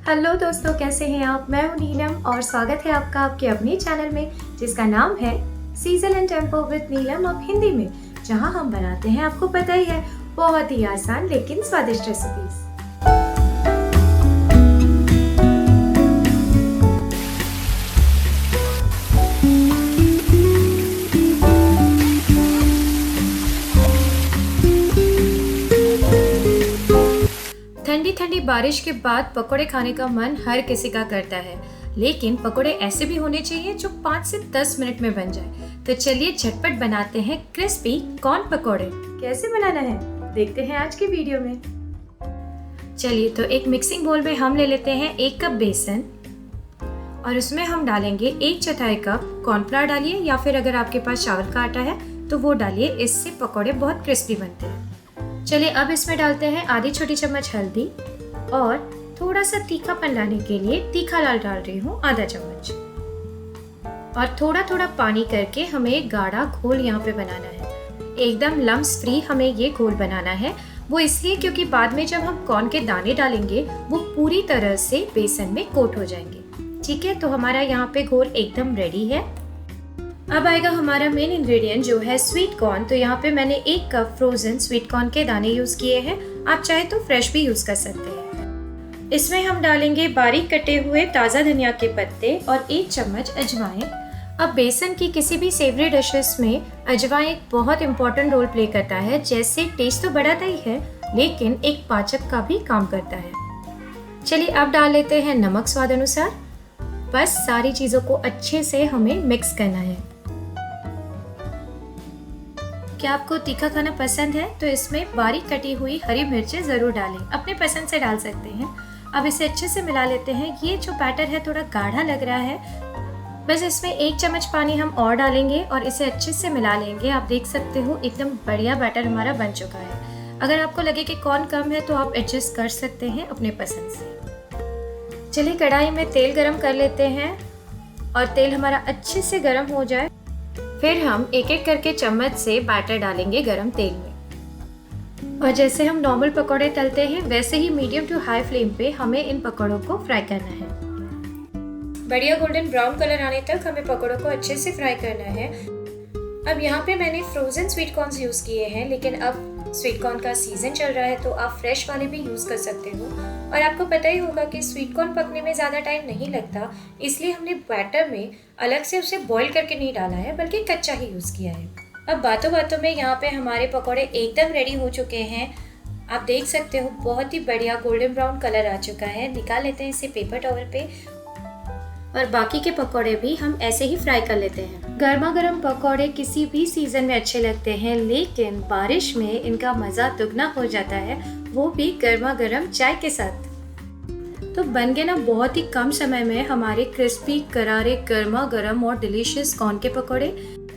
Hello दोस्तों, कैसे हैं आप। मैं हूं नीलम और स्वागत है आपका आपके अपने चैनल में जिसका नाम है सीजल एंड टेम्पो विद नीलम अब हिंदी में, जहां हम बनाते हैं, आपको पता ही है, बहुत ही आसान लेकिन स्वादिष्ट रेसिपीज। ठंडी ठंडी बारिश के बाद पकोड़े खाने का मन हर किसी का करता है, लेकिन पकोड़े ऐसे भी होने चाहिए जो 5 से 10 मिनट में बन जाए। तो चलिए झटपट बनाते हैं क्रिस्पी कॉर्न पकोड़े। कैसे बनाना है देखते हैं आज के वीडियो में। चलिए तो एक मिक्सिंग बोल में हम ले लेते हैं 1 कप बेसन और उसमें हम डालेंगे 1/4 कप कॉर्नफ्लावर डालिए, या फिर अगर आपके पास चावल का आटा है तो वो डालिए, इससे पकोड़े बहुत क्रिस्पी बनते हैं। चलिए अब इसमें डालते हैं आधी छोटी चम्मच हल्दी और थोड़ा सा तीखापन लाने के लिए तीखा लाल डाल रही हूँ आधा चम्मच, और थोड़ा थोड़ा पानी करके हमें एक गाढ़ा घोल यहाँ पे बनाना है। एकदम लम्स फ्री हमें ये घोल बनाना है, वो इसलिए क्योंकि बाद में जब हम कॉर्न के दाने डालेंगे वो पूरी तरह से बेसन में कोट हो जाएंगे। ठीक है, तो हमारा यहाँ पे घोल एकदम रेडी है। अब आएगा हमारा मेन इंग्रेडिएंट जो है स्वीट कॉर्न। तो यहाँ पे मैंने 1 कप फ्रोजन स्वीट कॉर्न के दाने यूज किए हैं, आप चाहे तो फ्रेश भी यूज कर सकते हैं। इसमें हम डालेंगे बारीक कटे हुए ताज़ा धनिया के पत्ते और 1 चम्मच अजवाइन। अब बेसन की किसी भी सेवरी डिशेस में अजवाइन एक बहुत इंपॉर्टेंट रोल प्ले करता है। जैसे टेस्ट तो बढ़ाता ही है, लेकिन एक पाचक का भी काम करता है। चलिए अब डाल लेते हैं नमक स्वाद अनुसार। बस सारी चीज़ों को अच्छे से हमें मिक्स करना है। क्या आपको तीखा खाना पसंद है तो इसमें बारीक कटी हुई हरी मिर्चें ज़रूर डालें, अपने पसंद से डाल सकते हैं। अब इसे अच्छे से मिला लेते हैं। ये जो बैटर है थोड़ा गाढ़ा लग रहा है, बस इसमें 1 चम्मच पानी हम और डालेंगे और इसे अच्छे से मिला लेंगे। आप देख सकते हो एकदम बढ़िया बैटर हमारा बन चुका है। अगर आपको लगे कि कॉर्न कम है तो आप एडजस्ट कर सकते हैं अपने पसंद से। चलिए कढ़ाई में तेल गरम कर लेते हैं और तेल हमारा अच्छे से गरम हो जाए, फिर हम एक एक करके चम्मच से बैटर डालेंगे गरम तेल में। और जैसे हम नॉर्मल पकोड़े तलते हैं वैसे ही मीडियम टू हाई फ्लेम पे हमें इन पकोड़ों को फ्राई करना है। बढ़िया गोल्डन ब्राउन कलर आने तक हमें पकोड़ों को अच्छे से फ्राई करना है। अब यहाँ पे मैंने फ्रोजन स्वीट कॉर्न्स यूज किए हैं, लेकिन अब स्वीट कॉर्न का सीजन चल रहा है तो आप फ्रेश वाले भी यूज कर सकते हो। और आपको पता ही होगा कि स्वीट कॉर्न पकने में ज़्यादा टाइम नहीं लगता, इसलिए हमने बैटर में अलग से उसे बॉईल करके नहीं डाला है, बल्कि कच्चा ही यूज़ किया है। अब बातों बातों में यहाँ पे हमारे पकौड़े एकदम रेडी हो चुके हैं। आप देख सकते हो बहुत ही बढ़िया गोल्डन ब्राउन कलर आ चुका है। निकाल लेते हैं इसे पेपर टॉवल पे और बाकी के पकौड़े भी हम ऐसे ही फ्राई कर लेते हैं। गर्मा गर्म पकौड़े किसी भी सीजन में अच्छे लगते हैं, लेकिन बारिश में इनका मज़ा दुगना हो जाता है, वो भी गर्मा गर्म चाय के साथ। तो बन गए ना बहुत ही कम समय में हमारे क्रिस्पी करारे गर्मा गर्म और डिलीशियस कॉर्न के पकौड़े।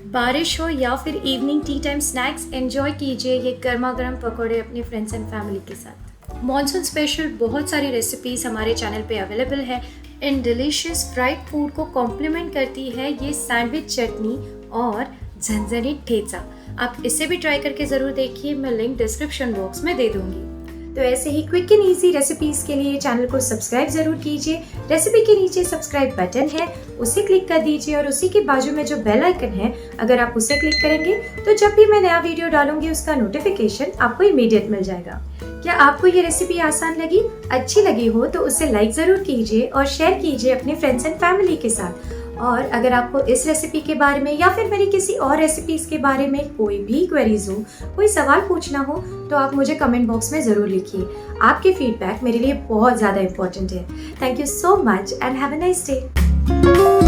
बारिश हो या फिर evening tea time snacks, enjoy कीजिए ये गर्मा गर्म पकौड़े अपने फ्रेंड्स एंड फैमिली के साथ। मॉनसून स्पेशल बहुत सारी रेसिपीज हमारे चैनल पे अवेलेबल है। इन डिलीशियस फ्राइड फूड को कॉम्प्लीमेंट करती है ये सैंडविच चटनी और झंझनी ठेचा। आप इसे भी ट्राई करके ज़रूर देखिए, मैं लिंक डिस्क्रिप्शन बॉक्स में दे दूंगी। तो ऐसे ही क्विक एंड इजी रेसिपीज के लिए चैनल को सब्सक्राइब जरूर कीजिए। रेसिपी के नीचे सब्सक्राइब बटन है, उसे क्लिक कर दीजिए और उसी के बाजू में जो बेल आइकन है, अगर आप उसे क्लिक करेंगे तो जब भी मैं नया वीडियो डालूंगी उसका नोटिफिकेशन आपको इमीडिएट मिल जाएगा। क्या आपको ये रेसिपी आसान लगी, अच्छी लगी हो तो उसे लाइक जरूर कीजिए और शेयर कीजिए अपने फ्रेंड्स एंड फैमिली के साथ। और अगर आपको इस रेसिपी के बारे में या फिर मेरी किसी और रेसिपीज के बारे में कोई भी क्वेरीज हो, कोई सवाल पूछना हो, तो आप मुझे कमेंट बॉक्स में ज़रूर लिखिए। आपके फीडबैक मेरे लिए बहुत ज़्यादा इम्पोर्टेंट है। Thank you so much and have a nice day.